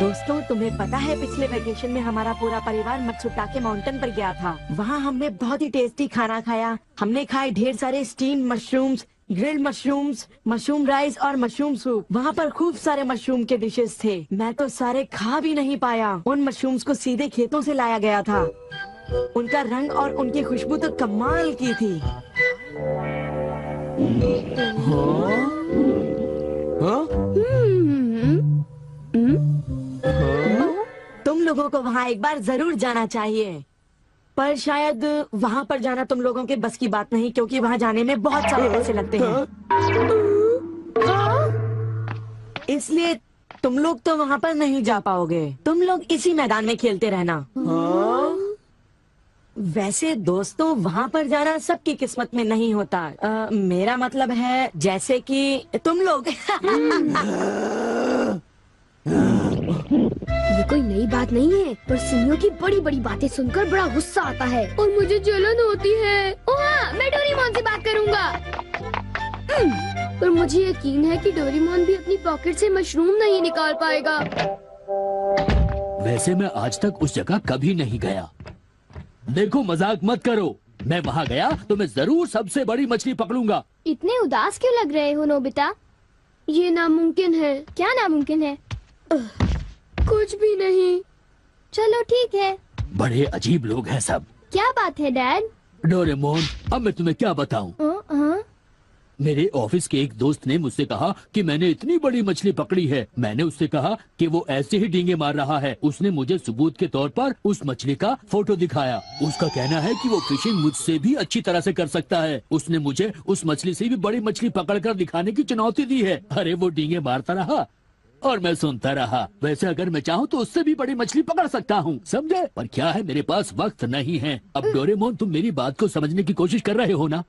दोस्तों, तुम्हें पता है पिछले वेकेशन में हमारा पूरा परिवार मत्सुटाके माउंटेन पर गया था। वहाँ हमने बहुत ही टेस्टी खाना खाया। हमने खाए ढेर सारे steam mushrooms, grilled mushrooms, mushroom rice और मशरूम सूप। वहाँ पर खूब सारे मशरूम के डिशेस थे। मैं तो सारे खा भी नहीं पाया। उन मशरूम्स को सीधे खेतों से लाया गया था। उनका रंग और उनकी खुशबू तो कमाल की थी। तुम लोगों को वहाँ एक बार जरूर जाना चाहिए, पर शायद वहाँ पर जाना तुम लोगों के बस की बात नहीं, क्योंकि वहाँ जाने में बहुत सारे पैसे लगते हैं। इसलिए तुम लोग तो वहाँ पर नहीं जा पाओगे। तुम लोग इसी मैदान में खेलते रहना। वैसे दोस्तों, वहाँ पर जाना सबकी किस्मत में नहीं होता। मेरा मतलब है जैसे कि तुम लोग। ये कोई नई बात नहीं है, पर सुनियो की बड़ी बड़ी बातें सुनकर बड़ा गुस्सा आता है और मुझे जलन होती है। ओह हाँ, मैं डोरेमोन से बात करूँगा। पर मुझे यकीन है कि डोरेमोन भी अपनी पॉकेट से मशरूम नहीं निकाल पाएगा। वैसे मैं आज तक उस जगह कभी नहीं गया। देखो, मजाक मत करो। मैं वहाँ गया तो मैं जरूर सबसे बड़ी मछली पकड़ूंगा। इतने उदास क्यों लग रहे हो नोबिता? ये नामुमकिन है। क्या नामुमकिन है? कुछ भी नहीं। चलो ठीक है। बड़े अजीब लोग हैं सब। क्या बात है डैड? डोरेमोन, अब मैं तुम्हें क्या बताऊं? मेरे ऑफिस के एक दोस्त ने मुझसे कहा कि मैंने इतनी बड़ी मछली पकड़ी है। मैंने उससे कहा कि वो ऐसे ही डींगे मार रहा है। उसने मुझे सबूत के तौर पर उस मछली का फोटो दिखाया। उसका कहना है कि वो फिशिंग मुझसे भी अच्छी तरह से कर सकता है। उसने मुझे उस मछली से भी बड़ी मछली पकड़कर दिखाने की चुनौती दी है। अरे वो डींगे मारता रहा और मैं सुनता रहा। वैसे अगर मैं चाहूँ तो उससे भी बड़ी मछली पकड़ सकता हूँ, समझे? पर क्या है, मेरे पास वक्त नहीं है। अब डोरेमोन, तुम मेरी बात को समझने की कोशिश कर रहे हो ना?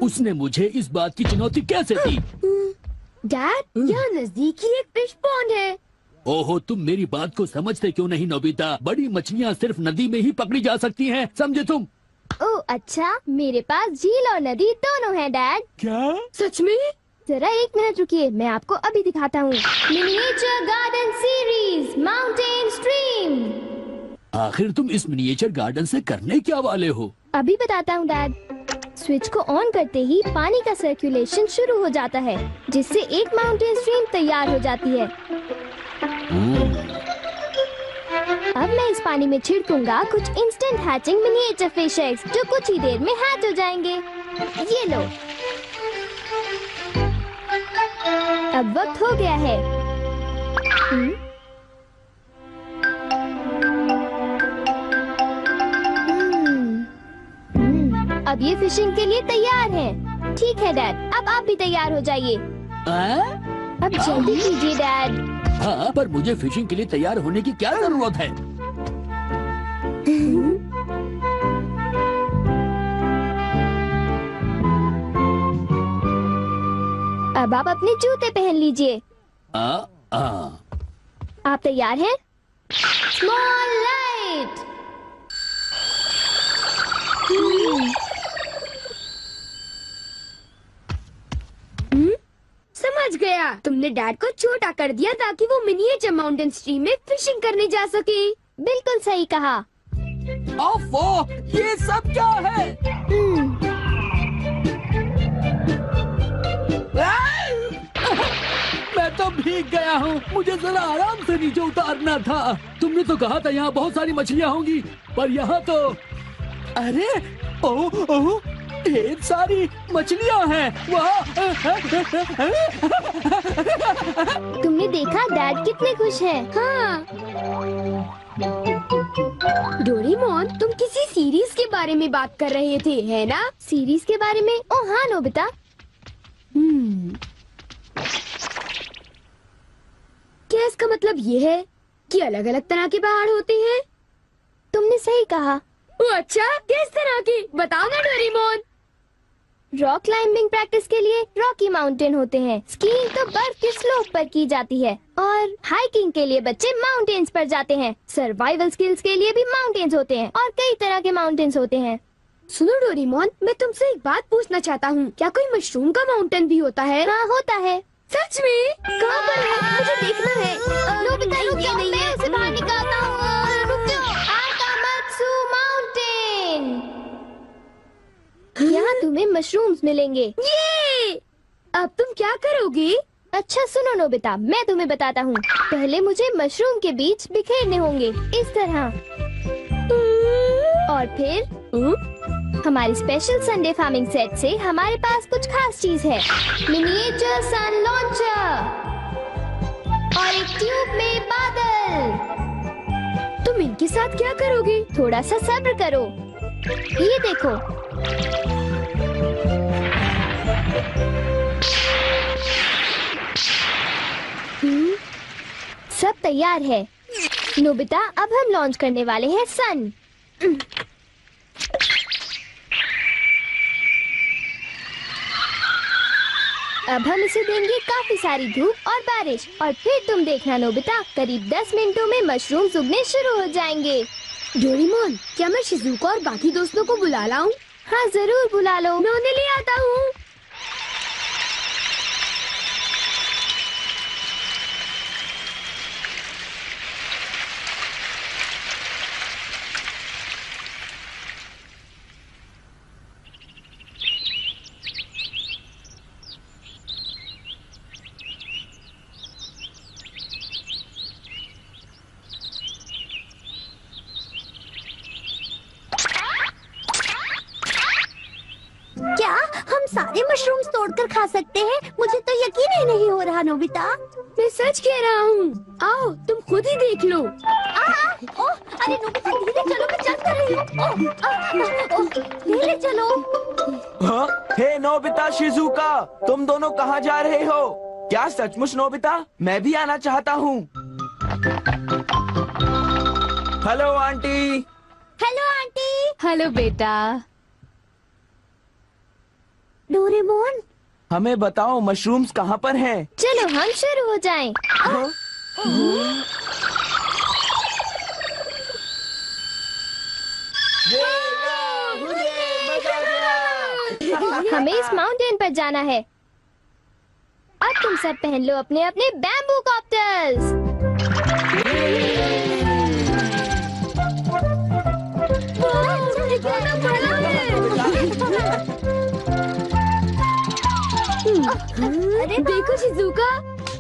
उसने मुझे इस बात की चुनौती कैसे दी? डैड, यहाँ नजदीक ही एक फिश पॉन्ड है। ओहो, तुम मेरी बात को समझते क्यों नहीं नोबिता? बड़ी मछलियाँ सिर्फ नदी में ही पकड़ी जा सकती हैं, समझे तुम? ओह अच्छा, मेरे पास झील और नदी दोनों हैं डैड। क्या? सच में? जरा एक मिनट रुकिए, मैं आपको अभी दिखाता हूँ। Miniature garden series mountain stream. आखिर तुम इस मिनिएचर गार्डन से करने क्या वाले हो? अभी बताता हूँ डैड। स्विच को ऑन करते ही पानी का सर्कुलेशन शुरू हो जाता है, जिससे एक माउंटेन स्ट्रीम तैयार हो जाती है। अब मैं इस पानी में छिड़कूंगा कुछ instant hatching miniature fish eggs, जो कुछ ही देर में हैच हो जाएंगे। ये लो। अब वक्त हो गया है। अब ये फिशिंग के लिए तैयार हैं। ठीक है डैड, अब आप भी तैयार हो जाइए। अब जल्दी कीजिए डैड। हाँ, पर मुझे फिशिंग के लिए तैयार होने की क्या जरूरत है? अब आप अपने जूते पहन लीजिए। आप तैयार हैं? Small light. समझ गया, तुमने डैड को छोटा कर दिया ताकि वो मिनिएचर माउंटेन स्ट्रीम में फिशिंग करने जा सके। बिल्कुल सही कहा। ओफो, ये सब क्या है? मैं तो भीग गया हूँ। मुझे जरा आराम से नीचे उतारना था। तुमने तो कहा था यहाँ बहुत सारी मछलियाँ होंगी, पर यहाँ तो अरे ओह, ढेर सारी मछलियाँ हैं। वाह! तुमने देखा डैड कितने खुश हैं? हाँ। डोरेमोन, तुम किसी सीरीज के बारे में बात कर रहे थे, है ना? सीरीज के बारे में? ओह हाँ नोबिता। क्या इसका मतलब ये है कि अलग अलग तरह के पहाड़ होते हैं? तुमने सही कहा। ओह अच्छा, किस तरह की? बताओ ना डोरेमोन। रॉक क्लाइंबिंग प्रैक्टिस के लिए रॉकी माउंटेन होते हैं। स्कीइंग तो बर्फ के स्लोप पर की जाती है और हाइकिंग के लिए बच्चे माउंटेन्स पर जाते हैं। सर्वाइवल स्किल्स के लिए भी माउंटेन्स होते हैं और कई तरह के माउंटेन्स होते हैं। सुनो डोरेमोन, मैं तुमसे एक बात पूछना चाहता हूँ। क्या कोई मशरूम का माउंटेन भी होता है? हाँ होता है। सच में? कहाँ पर है? मुझे देखना है। रुक जाओ, मैं उसे बाहर निकालता हूँ। रुक जाओ। आकामात्सु माउंटेन। यहाँ तुम्हें मशरूम्स मिलेंगे। ये! अब तुम क्या करोगी? अच्छा सुनो नोबिता, मैं तुम्हें बताता हूँ। पहले मुझे मशरूम के बीच बिखेरने होंगे, इस तरह। और फिर हमारी स्पेशल संडे फार्मिंग सेट से हमारे पास कुछ खास चीज है। मिनिएचर सन लॉन्चर और एक ट्यूब में बादल। तुम इनके साथ क्या करोगी? थोड़ा सा सब्र करो। ये देखो। सब तैयार है नोबिता। अब हम लॉन्च करने वाले हैं सन। अब हम इसे देंगे काफी सारी धूप और बारिश, और फिर तुम देखना नोबिता, करीब 10 मिनटों में मशरूम्स उगने शुरू हो जाएंगे। डोरेमोन, क्या मैं शिजुका और बाकी दोस्तों को बुला लाऊं? हाँ जरूर बुला लो, मैं उन्हें ले आता हूँ। क्या हम सारे मशरूम्स तोड़कर खा सकते हैं? मुझे तो यकीन ही नहीं हो रहा नोबिता। मैं सच कह रहा हूँ। आओ तुम खुद ही देख लो। ओह, अरे नोबिता धीरे चलो, मैं चल कर रही हूँ। धीरे चलो। हाँ? हे नोबिता, शिजुका, तुम दोनों कहाँ जा रहे हो? क्या सचमुच नोबिता? मैं भी आना चाहता हूँ। Hello aunty. Hello aunty. Hello बेटा। डोरेमोन, हमें बताओ मशरूम्स कहाँ पर हैं? चलो हम शुरू हो जाएं। हाँ? हमें इस माउंटेन पर जाना है। अब तुम सब पहन लो अपने अपने बैम्बू कॉप्टर्स। अरे देखो शिजुका,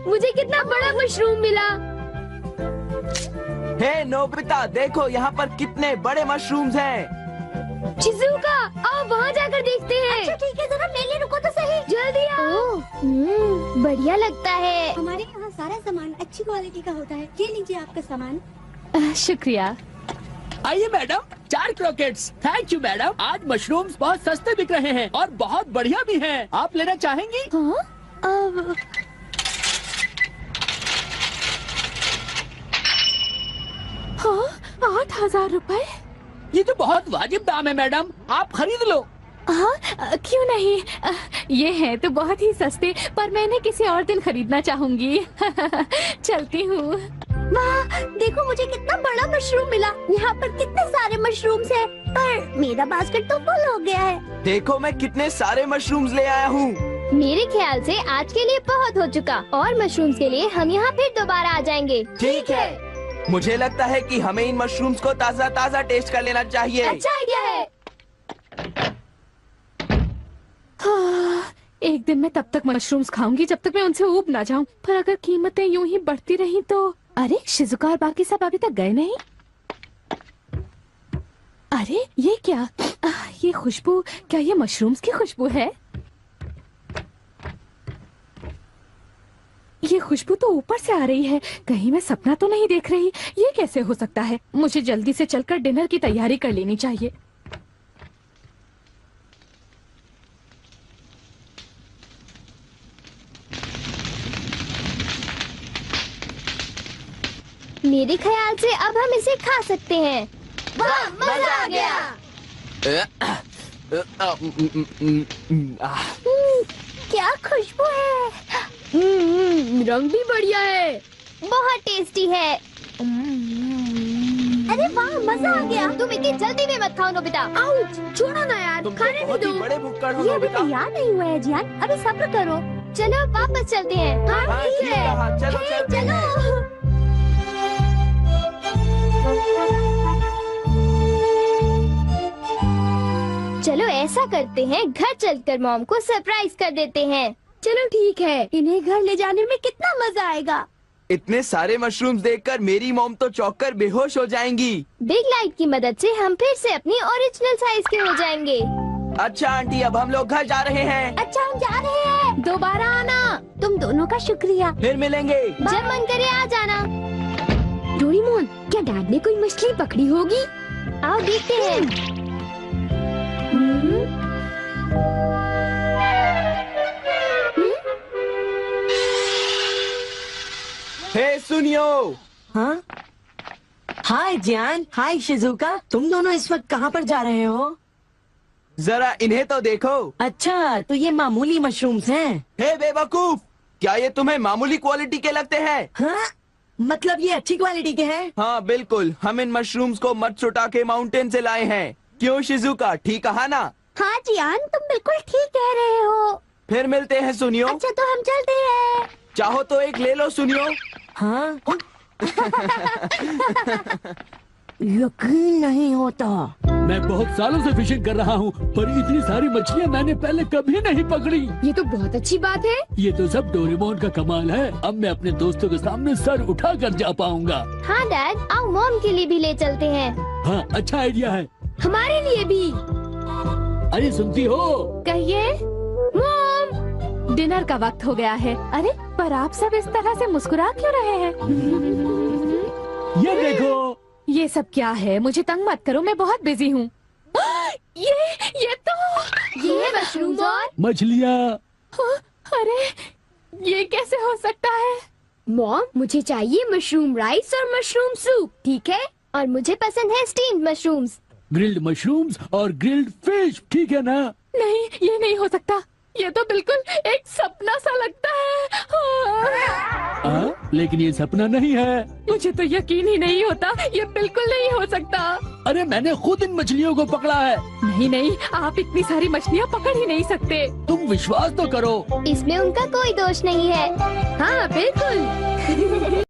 मुझे कितना बड़ा मशरूम मिला। हे नोबिता, देखो यहाँ पर कितने बड़े मशरूम्स हैं। शिजुका, आओ वहाँ जाकर देखते हैं। अच्छा ठीक है, जरा मेरे लिए रुको तो सही। जल्दी आओ। बढ़िया लगता है। हमारे यहाँ सारा सामान अच्छी क्वालिटी का होता है। ये लीजिए आपका सामान। शुक्रिया। आइए madam, 4 croquettes. Thank you madam. आज मशरूम्स बहुत सस्ते बिक रहे हैं और बहुत बढ़िया भी हैं। आप लेना चाहेंगी? हाँ? हाँ, 8,000 रुपए। ये तो बहुत वाजिब दाम है मैडम, आप खरीद लो। हाँ, क्यों नहीं। ये है तो बहुत ही सस्ते, पर मैं इन्हें किसी और दिन खरीदना चाहूंगी। चलती हूँ। वाह, देखो मुझे कितना बड़ा मशरूम मिला। यहाँ पर कितने सारे मशरूम्स हैं, पर मेरा बास्केट तो फुल हो गया है। देखो मैं कितने सारे मशरूम्स ले आया हूँ। मेरे ख्याल से आज के लिए बहुत हो चुका, और मशरूम्स के लिए हम यहाँ फिर दोबारा आ जाएंगे। ठीक है। मुझे लगता है कि हमें इन मशरूम्स को ताज़ा ताज़ा टेस्ट कर लेना चाहिए। अच्छा आइडिया है। हाँ, एक दिन मैं तब तक मशरूम्स खाऊंगी जब तक मैं उनसे ऊब ना जाऊं। पर अगर कीमतें यूं ही बढ़ती रही तो। अरे शिजुका और बाकी सब अभी तक गए नहीं। अरे ये क्या? ये खुशबू, क्या ये मशरूम्स की खुशबू है? ये खुशबू तो ऊपर से आ रही है, कहीं मैं सपना तो नहीं देख रही। ये कैसे हो सकता है? मुझे जल्दी से चलकर डिनर की तैयारी कर लेनी चाहिए। मेरे ख्याल से अब हम इसे खा सकते हैं। वाह, मजा आ गया। क्या खुशबू है। रंग भी बढ़िया है। बहुत टेस्टी है। अरे वाह, मजा आ गया। तुम इतनी जल्दी में मत खाओ नोबिता। आउच, छोड़ो ना यार, तुम तो खाने बहुत नहीं ही दो। बड़े भुक्कड़ हो ये अभी नोबिता। तैयार नहीं हुआ है जियान, अभी सब्र करो। चलो वापस चलते हैं। हाँ हाँ, ठीक ठीक है। कहा, चलो हे, चलते हैं। चलो। ऐसा करते हैं, घर चलकर मॉम को सरप्राइज कर देते हैं। चलो ठीक है। इन्हें घर ले जाने में कितना मजा आएगा। इतने सारे मशरूम्स देखकर मेरी मॉम तो चौंक कर बेहोश हो जाएंगी। बिग लाइट की मदद से हम फिर से अपनी ओरिजिनल साइज के हो जाएंगे। अच्छा आंटी, अब हम लोग घर जा रहे हैं। अच्छा हम जा रहे हैं। दोबारा आना। तुम दोनों का शुक्रिया। फिर मिलेंगे। जब मन करे आ जाना। डोरेमोन, क्या डैड ने कोई मछली पकड़ी होगी? आओ देखते हैं। हे सुनियो। हाँ, हाय जियान, हाय शिजुका, तुम दोनों इस वक्त कहाँ पर जा रहे हो? जरा इन्हें तो देखो। अच्छा, तो ये मामूली मशरूम्स हैं। हे बेवकूफ, क्या ये तुम्हें मामूली क्वालिटी के लगते हैं? हाँ, मतलब ये अच्छी क्वालिटी के हैं? हाँ बिल्कुल, हम इन मशरूम्स को मत्सुटाके माउंटेन से लाए हैं। क्यों शिजुका, ठीक कहा ना? हाँ जियान, तुम बिल्कुल ठीक कह रहे हो। फिर मिलते हैं सुनियो। अच्छा तो हम चलते हैं। चाहो तो एक ले लो सुनियो। हाँ। यकीन नहीं होता। मैं बहुत सालों से फिशिंग कर रहा हूँ, पर इतनी सारी मछलियाँ मैंने पहले कभी नहीं पकड़ी। ये तो बहुत अच्छी बात है। ये तो सब डोरेमोन का कमाल है। अब मैं अपने दोस्तों के सामने सर उठा कर जा पाऊंगा। हाँ डैड, आओ मॉम के लिए भी ले चलते हैं। हाँ, अच्छा आइडिया है। हमारे लिए भी। अरे सुनती हो? कहिए। मॉम, डिनर का वक्त हो गया है। अरे पर आप सब इस तरह से मुस्कुरा क्यों रहे हैं? ये देखो। ये सब क्या है? मुझे तंग मत करो, मैं बहुत बिजी हूँ। ये तो ये है मशरूम्स और मछलियाँ। अरे ये कैसे हो सकता है? मॉम, मुझे चाहिए मशरूम राइस और मशरूम सूप, ठीक है? और मुझे पसंद है स्टीम्ड मशरूम्स। ग्रिल्ड मशरूम्स और ग्रिल्ड फिश, ठीक है ना? नहीं, ये नहीं हो सकता। ये तो बिल्कुल एक सपना सा लगता है। लेकिन ये सपना नहीं है। मुझे तो यकीन ही नहीं होता, ये बिल्कुल नहीं हो सकता। अरे मैंने खुद इन मछलियों को पकड़ा है। नहीं नहीं, आप इतनी सारी मछलियाँ पकड़ ही नहीं सकते। तुम विश्वास तो करो। इसमें उनका कोई दोष नहीं है। हाँ बिल्कुल।